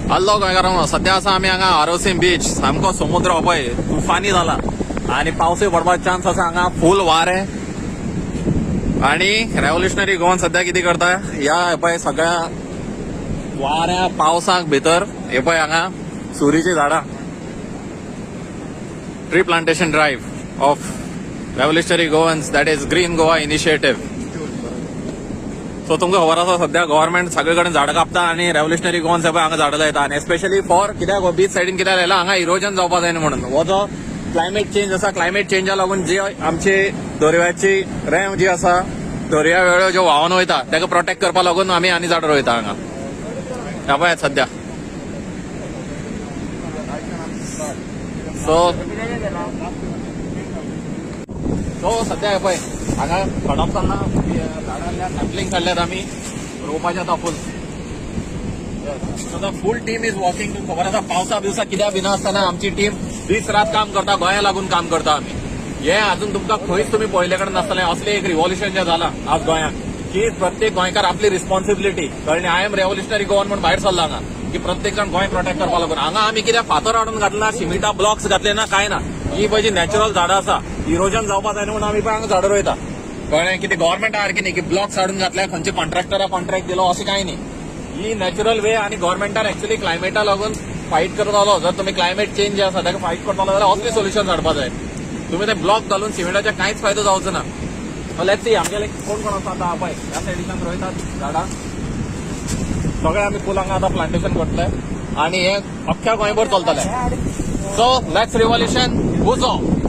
हल्लो गोंयकारांनो, सध्या आसा आमी हांगा आरोसीम बीच. सामको समुद्र हो पळय तुफानी जाला आणि पावसूय पडपाचो चान्स आसा. हांगा फुल वारें आणि रेव्होल्युशनरी गोवन सध्या कितें करता, ह्या पळय सगळ्या वाऱ्या पावसाक भितर हे पळय हांगा सुरीची झाडां. Tree plantation drive of revolutionary Goans, that is green Goa initiative. So तुमकां खबर आसा सध्या गव्हर्नमेंट सगळे कडेन झाडां कापता आणि रेव्होल्युशनरी गोवन्स हांगा झाडां लायता. आणि स्पेशली फॉर कित्याक बीच सायडीन कित्याक लायला, हांगा इरोजन जावपा जायना म्हणून. हो जो क्लायमेट चेंज आसा, क्लायमेट चेंजा लागून जी आमची दर्याची रेंव जी आसा, दर्या वेळो ज्यो व्हांवन वयता ताका प्रोटेक्ट करपा लागून आमी आनी झाडां रोयता हांगा. ह्या पळयात सध्या. सो सध्या हे पळय हांगा खडपसांना झाडांच्या सॅम्पलिंग काडल्यात आमी रोवपाचें आतां फूल. So full team is walking. तुमकां खबर आसा पावसा बिवसा कित्याक भिना आसतना आमची टीम दीस रात काम करता, गोंया लागून काम करता आमी. हे अजून तुमकां खंयच तुमी पळयले कडेन नासतलें. असलें एक रिव्हॉल्युशन जें जालां आज गोंयांत की प्रत्येक गोंयकार आपली रिस्पॉन्सिबिलिटी कळ्ळें. आय एम रेव्होल्युशनरी गोवन म्हण भायर सरला हांगा की प्रत्येक जण गोंय प्रोटेक्ट करपा लागून. हांगा आमी कित्याक फातर हाडून घातला, सिमिटा ब्लॉक्स घातले ना, काय ना. ही पळय जी नॅचरल झाडां आसा, इरोजन जावपा जायना म्हणून आमी पळय हांगा झाडां रोयता. कळ्ळें. कितें गव्हर्मेंटा सारकी न्ही की ब्लॉक्स हाडून घातल्या, खंयच्या कॉन्ट्रॅक्टराक कॉन्ट्रॅक्ट दिलो, अशें कांय न्ही. ही नॅचरल वे. आणि गव्हर्मेंटान एक्चुअली क्लायमेटा लागून फायट करतालो. जर तुम्ही क्लायमेट चेंज जे आसा ताका फायट करतालो जाल्यार असले सोल्युशन हाडपा जाय. तुम्ही ते ब्लॉक घालून सिमेंटाचे कांयच फायदो जावचो ना. लेट्स सी आमगेले कोण कोण आसा आतां पळय ह्या सायडीच्यान रोयतात झाडां. सगळे आमी फूल हांगा आतां प्लांटेशन करतले आणि हे अख्ख्या गोंयभर चलतले. So let's revolution goes on.